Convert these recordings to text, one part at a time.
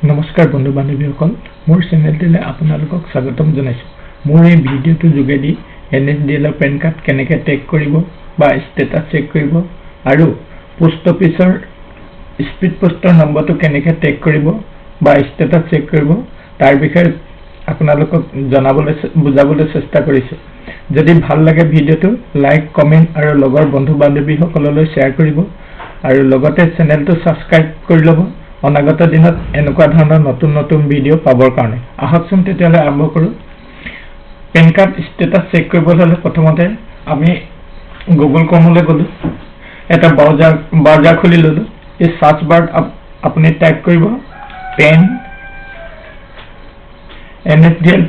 नमस्कार बंधु बान्धवीসকল मोर चेनेलटिले आपनालोকক स्वागतम जनाइছো। मोर এই ভিডিওটো যোগেদি NSDL পেন কাৰ্ড কেনেকৈ টেগ কৰিব বা ষ্টেটাস চেক কৰিব আৰু পোষ্ট অফিচৰ স্পীড পোষ্টৰ নম্বৰটো কেনেকৈ টেগ কৰিব বা ষ্টেটাস চেক কৰিব তাৰ বিষয়ে आपनालोকক জনাবলৈ বুজাবলৈ চেষ্টা কৰিছো। যদি ভাল লাগে ভিডিওটো লাইক কমেন্ট আৰু লগৰ বন্ধু বান্ধৱীসকললৈ শ্বেয়াৰ কৰিব আৰু লগতে চেনেলটো সাবস্ক্ৰাইব কৰি ল'ব অনাগত দিনত এনেকুৱা ধৰণৰ নতুন নতুন ভিডিও পাবৰ কাৰণে। আহকচোন তেতিয়ালে আৰম্ভ কৰো। পেন কাৰ্ড ষ্টেটাস চেক কৰিবলৈ হলে প্ৰথমতে আমি গুগল ক্ৰমলৈ গলো, এটা ব্ৰাউজাৰ খুলি ললো। এই সাৰ্চ বাৰত আপুনি টাইপ কৰিব PAN NSDL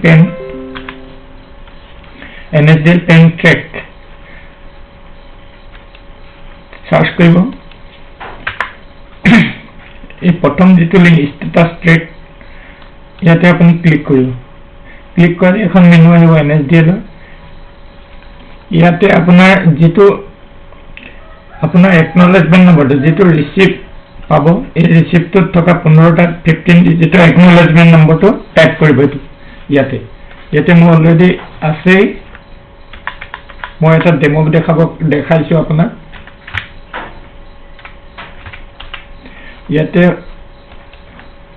PAN track search কৰিব। এই প্ৰথম যেটো লিংক ষ্টেটাস ট্ৰেক ইয়াতে আপুনি ক্লিক কৰিব। ক্লিক কৰি এখন মেনু আহিব NSDL। ইয়াতে আপোনাৰ যেটো আপোনাৰ একনলেজমেন্ট নম্বৰটো যেটো ৰিসিপ্ট পাব এই ৰিসিপ্টত থকা 15টা 15 ডিজিটৰ একনলেজমেন্ট নম্বৰটো টাইপ কৰিব। ইয়াতে মই অলৰেডি আছে, মই এটা ডেমো দেখাইছো আপোনাক। ইয়াতে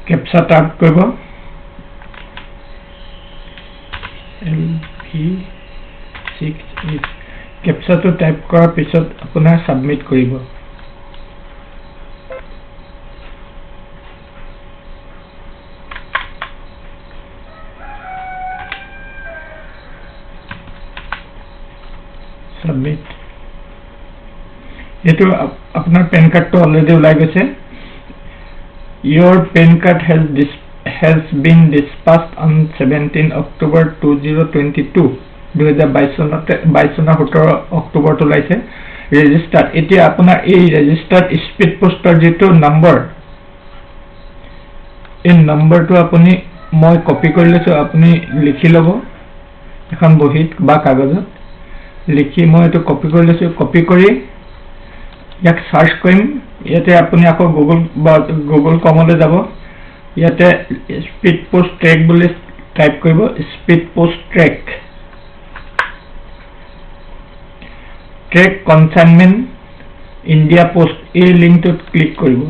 কেপচা টাইপ কৰিব LV68 কেপচাটো টাইপ কৰাৰ পিছত আপোনাৰ সাবমিট কৰিব। সাবমিট এটো আপোনাৰ পেন কাৰ্ডটো অলৰেডি ওলাই গৈছে। Your PAN card has been dispatched on 17 October 2022 2022 17 October ওলাইছে ৰেজিষ্টাৰ্ড। এতিয়া আপোনাৰ এই ৰেজিষ্টাৰ্ড স্পীড পোষ্টৰ যেটো নম্বৰ এই নম্বৰটো আপুনি মই কপি কৰি লৈছো, আপুনি লিখি ল'ব এখন বহীত বা কাগজত লিখি মই এটো কপি কৰি লৈছো। কপি কৰি ইয়াক সাৰ্চ কৰিম। ইয়াতে আপুনি আকৌ গুগল ক্ৰমলৈ যাব। ইয়াতে স্পীড পোষ্ট ট্ৰেক বুলি টাইপ কৰিব। Speed post track consignment India post এই লিংকটোত ক্লিক কৰিব।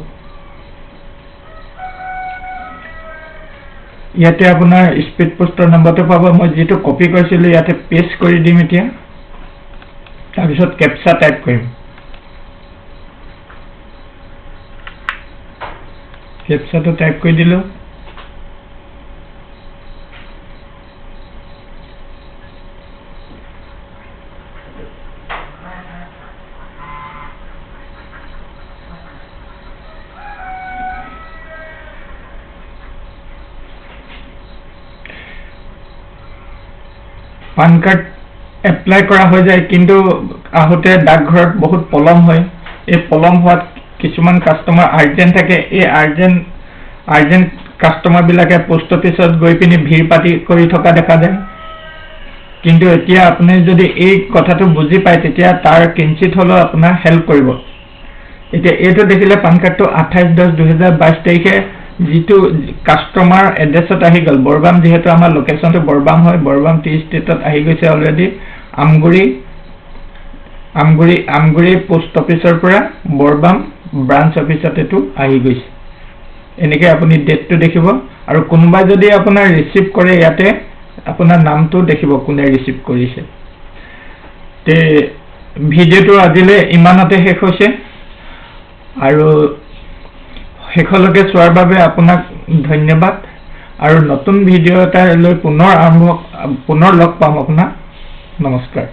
ইয়াতে আপোনাৰ স্পীড পোষ্টৰ নম্বৰটো পাব। মই যেটো কপি কৰিছিলো ইয়াতে পেষ্ট কৰি দিম। এতিয়া তাৰপিছত কেপচা টাইপ কৰিম। কেপচাটো টাইপ কৰি দিলো। পান কাৰ্ড এপ্লাই কৰা হৈ যায়, কিন্তু আহোতে ডাকঘৰত বহুত পলম হয়। এই পলম হোৱাত কিছুমান কাস্টমাৰ আৰ্জেন্ট থাকে। এই আৰ্জেন্ট কাস্টমাৰ বিলাকে পোষ্ট অফিচত গৈ পিনি ভিৰ পাতি কৰি থকা দেখা যায়। কিন্তু এতিয়া আপুনি যদি এই কথাটো বুজি পায় তেতিয়া তাৰ কিঞ্চিত হলো আপোনাৰ হেল্প কৰিব। এতিয়া এইটো দেখিলে পান কাৰ্ডটো 28/10/2022 তাৰিখে যেটো কাস্টমাৰ এড্ৰেছত আহি গল বৰবাম, যেহেতু আমাৰ লোকেশনটো বৰবাম হয়। বৰবাম টি ষ্টেটত আহি গৈছে অলৰেডি। আমগুৰি পোষ্ট অফিচৰ পৰা বৰবাম ব্ৰাঞ্চ অফিচত এটো আহি গৈছে। এনেকৈ আপুনি ডেটটো দেখিব আৰু কোনোবাই যদি আপোনাৰ ৰিসিভ কৰে ইয়াতে আপোনাৰ নামটো দেখিব কোনে ৰিসিভ কৰিছে। তে ভিডিওটো আজিলে ইমানতে শেষ হৈছে আৰু শেষলৈকে চোৱাৰ বাবে আপোনাক ধন্যবাদ আৰু নতুন ভিডিও এটা লৈ পুনৰ লগ পাম আপোনাক। নমস্কাৰ।